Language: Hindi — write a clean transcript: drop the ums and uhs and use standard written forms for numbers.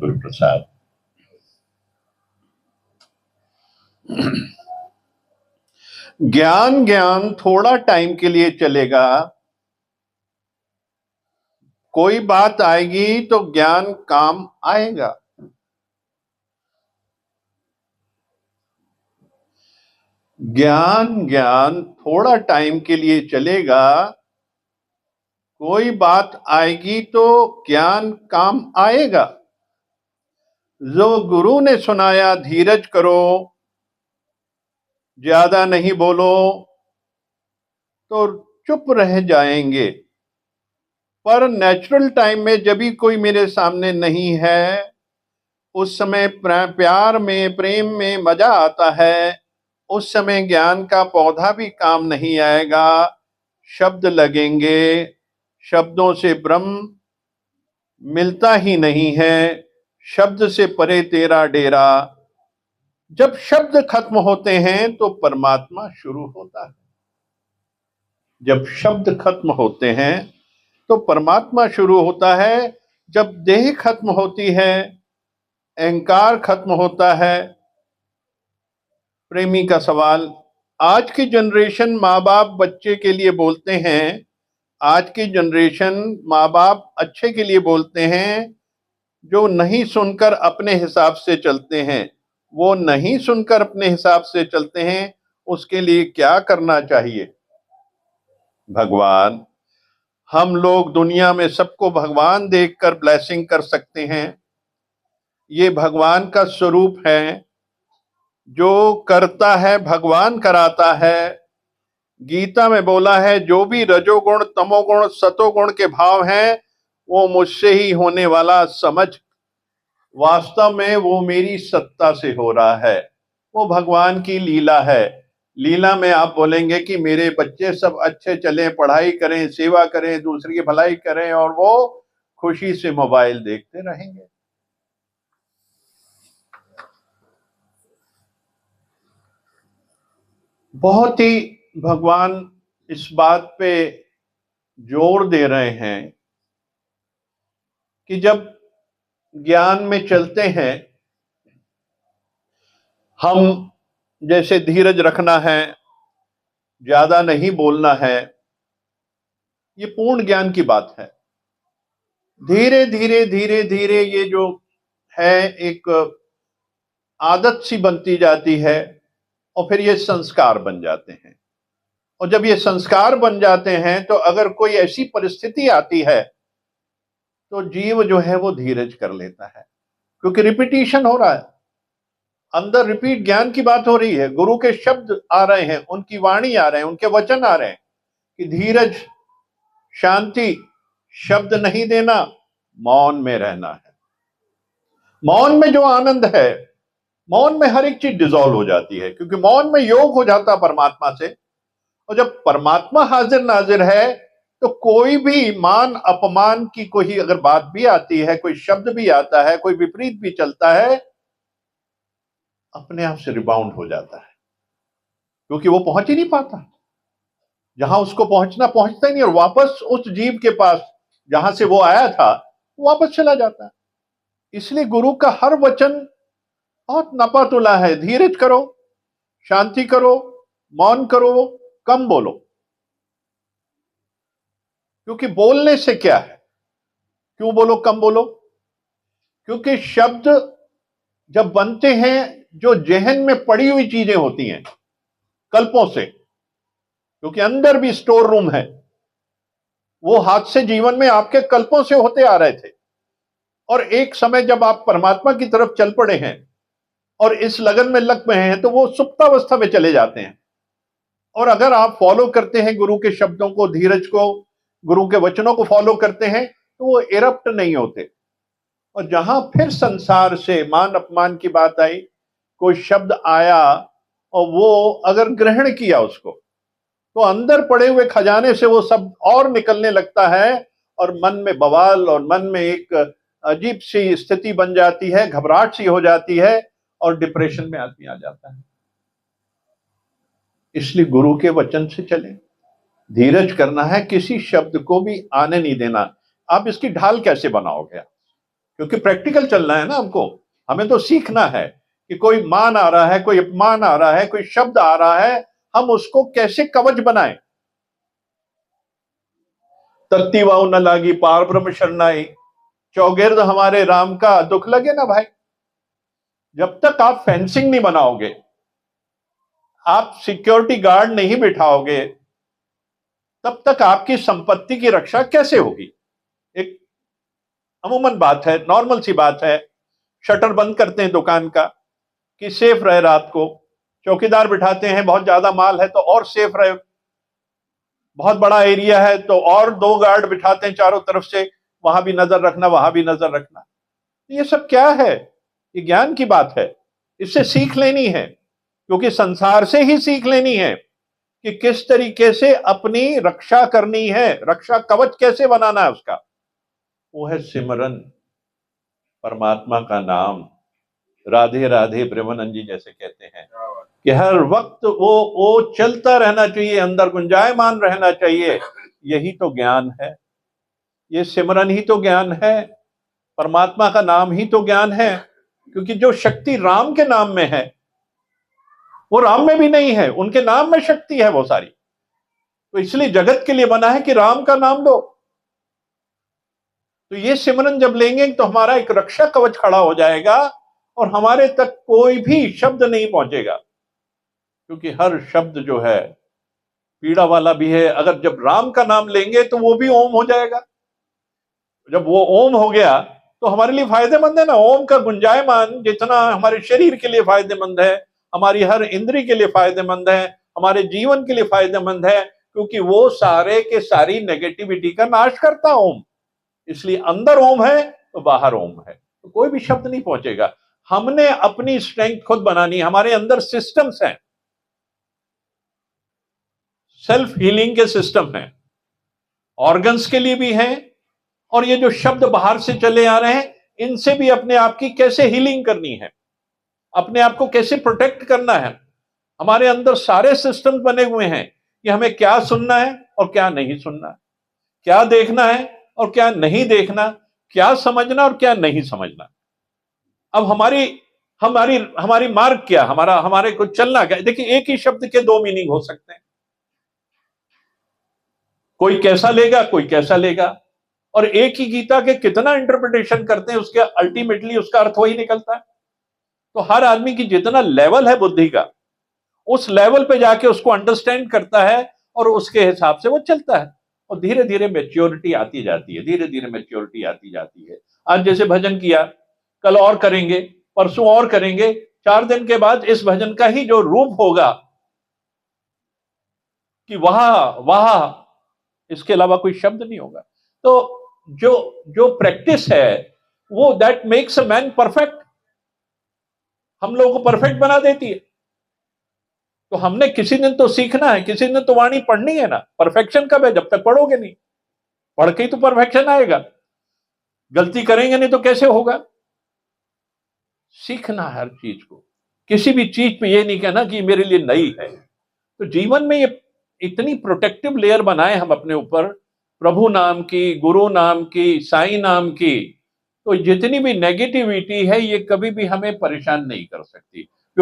सतगुरु प्रसाद। ज्ञान ज्ञान थोड़ा टाइम के लिए चलेगा, कोई बात आएगी तो ज्ञान काम आएगा। ज्ञान ज्ञान थोड़ा टाइम के लिए चलेगा, कोई बात आएगी तो ज्ञान काम आएगा। जो गुरु ने सुनाया धीरज करो, ज्यादा नहीं बोलो, तो चुप रह जाएंगे। पर नेचुरल टाइम में जब भी कोई मेरे सामने नहीं है, उस समय प्यार में प्रेम में मजा आता है। उस समय ज्ञान का पौधा भी काम नहीं आएगा। शब्द लगेंगे, शब्दों से ब्रह्म मिलता ही नहीं है। शब्द से परे तेरा डेरा। जब शब्द खत्म होते हैं तो परमात्मा शुरू होता है। जब शब्द खत्म होते हैं तो परमात्मा शुरू होता है। जब देह खत्म होती है, अहंकार खत्म होता है। प्रेमी का सवाल, आज की जनरेशन माँ बाप बच्चे के लिए बोलते हैं, आज की जनरेशन माँ बाप अच्छे के लिए बोलते हैं, जो नहीं सुनकर अपने हिसाब से चलते हैं, वो नहीं सुनकर अपने हिसाब से चलते हैं, उसके लिए क्या करना चाहिए? भगवान, हम लोग दुनिया में सबको भगवान देखकर ब्लेसिंग कर सकते हैं। ये भगवान का स्वरूप है। जो करता है भगवान कराता है। गीता में बोला है, जो भी रजोगुण तमोगुण सतोगुण के भाव हैं, वो मुझसे ही होने वाला समझ। वास्तव में वो मेरी सत्ता से हो रहा है। वो भगवान की लीला है। लीला में आप बोलेंगे कि मेरे बच्चे सब अच्छे चलें, पढ़ाई करें, सेवा करें, दूसरे की भलाई करें, और वो खुशी से मोबाइल देखते रहेंगे। बहुत ही भगवान इस बात पे जोर दे रहे हैं कि जब ज्ञान में चलते हैं, हम जैसे धीरज रखना है, ज्यादा नहीं बोलना है, ये पूर्ण ज्ञान की बात है। धीरे धीरे धीरे धीरे ये जो है एक आदत सी बनती जाती है, और फिर ये संस्कार बन जाते हैं। और जब ये संस्कार बन जाते हैं तो अगर कोई ऐसी परिस्थिति आती है तो जीव जो है वो धीरज कर लेता है, क्योंकि रिपीटिशन हो रहा है, अंदर रिपीट ज्ञान की बात हो रही है। गुरु के शब्द आ रहे हैं, उनकी वाणी आ रहे हैं, उनके वचन आ रहे हैं कि धीरज, शांति, शब्द नहीं देना, मौन में रहना है। मौन में जो आनंद है, मौन में हर एक चीज डिसॉल्व हो जाती है, क्योंकि मौन में योग हो जाता परमात्मा से। और जब परमात्मा हाजिर नाजिर है तो कोई भी मान अपमान की कोई अगर बात भी आती है, कोई शब्द भी आता है, कोई विपरीत भी चलता है, अपने आप से रिबाउंड हो जाता है, क्योंकि वो पहुंच ही नहीं पाता जहां उसको पहुंचता ही नहीं, और वापस उस जीव के पास जहां से वो आया था वापस चला जाता है। इसलिए गुरु का हर वचन बहुत नपातुला है। धीरज करो, शांति करो, मौन करो, कम बोलो। क्योंकि बोलने से क्या है? क्यों बोलो कम बोलो? क्योंकि शब्द जब बनते हैं, जो जहन में पड़ी हुई चीजें होती हैं कल्पों से, क्योंकि अंदर भी स्टोर रूम है, वो हाथ से जीवन में आपके कल्पों से होते आ रहे थे। और एक समय जब आप परमात्मा की तरफ चल पड़े हैं और इस लगन में लग गए हैं, तो वो सुप्तावस्था में चले जाते हैं। और अगर आप फॉलो करते हैं गुरु के शब्दों को, धीरज को, गुरु के वचनों को फॉलो करते हैं, तो वो इरप्ट नहीं होते। और जहां फिर संसार से मान अपमान की बात आई, कोई शब्द आया और वो अगर ग्रहण किया उसको, तो अंदर पड़े हुए खजाने से वो सब और निकलने लगता है, और मन में बवाल और मन में एक अजीब सी स्थिति बन जाती है, घबराहट सी हो जाती है, और डिप्रेशन में आदमी आ जाता है। इसलिए गुरु के वचन से चले, धीरज करना है, किसी शब्द को भी आने नहीं देना। आप इसकी ढाल कैसे बनाओगे? क्योंकि प्रैक्टिकल चलना है ना हमको। हमें तो सीखना है कि कोई मान आ रहा है, कोई अपमान आ रहा है, कोई शब्द आ रहा है, हम उसको कैसे कवच बनाएं। तत्ती वाव न लागी पार ब्रह्म शरणाई, चौगिर्द हमारे राम का दुख लगे ना भाई। जब तक आप फेंसिंग नहीं बनाओगे, आप सिक्योरिटी गार्ड नहीं बिठाओगे, तब तक आपकी संपत्ति की रक्षा कैसे होगी। एक अमूमन बात है, नॉर्मल सी बात है, शटर बंद करते हैं दुकान का कि सेफ रहे, रात को चौकीदार बिठाते हैं, बहुत ज्यादा माल है तो और सेफ रहे, बहुत बड़ा एरिया है तो और 2 गार्ड बिठाते हैं चारों तरफ से, वहां भी नजर रखना, वहां भी नजर रखना। ये सब क्या है? ये ज्ञान की बात है, इससे सीख लेनी है, क्योंकि संसार से ही सीख लेनी है कि किस तरीके से अपनी रक्षा करनी है, रक्षा कवच कैसे बनाना है उसका। वो है सिमरन, परमात्मा का नाम, राधे राधे प्रेमानंद जी जैसे कहते हैं कि हर वक्त वो चलता रहना चाहिए, अंदर गुंजायमान रहना चाहिए। यही तो ज्ञान है, ये सिमरन ही तो ज्ञान है, परमात्मा का नाम ही तो ज्ञान है। क्योंकि जो शक्ति राम के नाम में है वो राम में भी नहीं है, उनके नाम में शक्ति है वो सारी। तो इसलिए जगत के लिए बना है कि राम का नाम लो। तो ये सिमरन जब लेंगे तो हमारा एक रक्षा कवच खड़ा हो जाएगा और हमारे तक कोई भी शब्द नहीं पहुंचेगा, क्योंकि हर शब्द जो है पीड़ा वाला भी है। अगर जब राम का नाम लेंगे तो वो भी ओम हो जाएगा। जब वो ओम हो गया तो हमारे लिए फायदेमंद है ना। ओम का गुंजायमान जितना हमारे शरीर के लिए फायदेमंद है, हमारी हर इंद्री के लिए फायदेमंद है, हमारे जीवन के लिए फायदेमंद है, क्योंकि वो सारे के सारी नेगेटिविटी का नाश करता ओम। इसलिए अंदर ओम है तो बाहर ओम है, तो कोई भी शब्द नहीं पहुंचेगा। हमने अपनी स्ट्रेंथ खुद बनानी। हमारे अंदर सिस्टम्स हैं, सेल्फ हीलिंग के सिस्टम हैं, ऑर्गन्स के लिए भी हैं, और ये जो शब्द बाहर से चले आ रहे हैं इनसे भी अपने आप की कैसे हीलिंग करनी है, अपने आप को कैसे प्रोटेक्ट करना है। हमारे अंदर सारे सिस्टम बने हुए हैं कि हमें क्या सुनना है और क्या नहीं सुनना, क्या देखना है और क्या नहीं देखना, क्या समझना और क्या नहीं समझना। अब हमारी हमारी हमारी मार्ग क्या, हमारे को चलना क्या। देखिए, एक ही शब्द के 2 मीनिंग हो सकते हैं, कोई कैसा लेगा कोई कैसा लेगा, और एक ही गीता के कितना इंटरप्रिटेशन करते हैं, उसके अल्टीमेटली उसका अर्थ वही निकलता है। तो हर आदमी की जितना लेवल है बुद्धि का, उस लेवल पे जाके उसको अंडरस्टैंड करता है और उसके हिसाब से वो चलता है, और धीरे धीरे मैच्योरिटी आती जाती है, धीरे धीरे मैच्योरिटी आती जाती है। आज जैसे भजन किया, कल और करेंगे, परसों और करेंगे, 4 दिन के बाद इस भजन का ही जो रूप होगा कि वाह वाह, इसके अलावा कोई शब्द नहीं होगा। तो जो जो प्रैक्टिस है वो that makes a man perfect, हम लोगों को परफेक्ट बना देती है। तो हमने किसी दिन तो सीखना है, किसी दिन तो वाणी पढ़नी है ना। परफेक्शन कब है? जब तक पढ़ोगे नहीं, पढ़ के ही तो परफेक्शन आएगा। गलती करेंगे नहीं तो कैसे होगा। सीखना हर चीज को, किसी भी चीज पे ये नहीं कहना कि मेरे लिए नई है। तो जीवन में ये इतनी प्रोटेक्टिव लेयर बनाए हम अपने ऊपर, प्रभु नाम की, गुरु नाम की, साईं नाम की, तो जितनी भी नेगेटिविटी है ये कभी भी हमें परेशान नहीं कर सकती।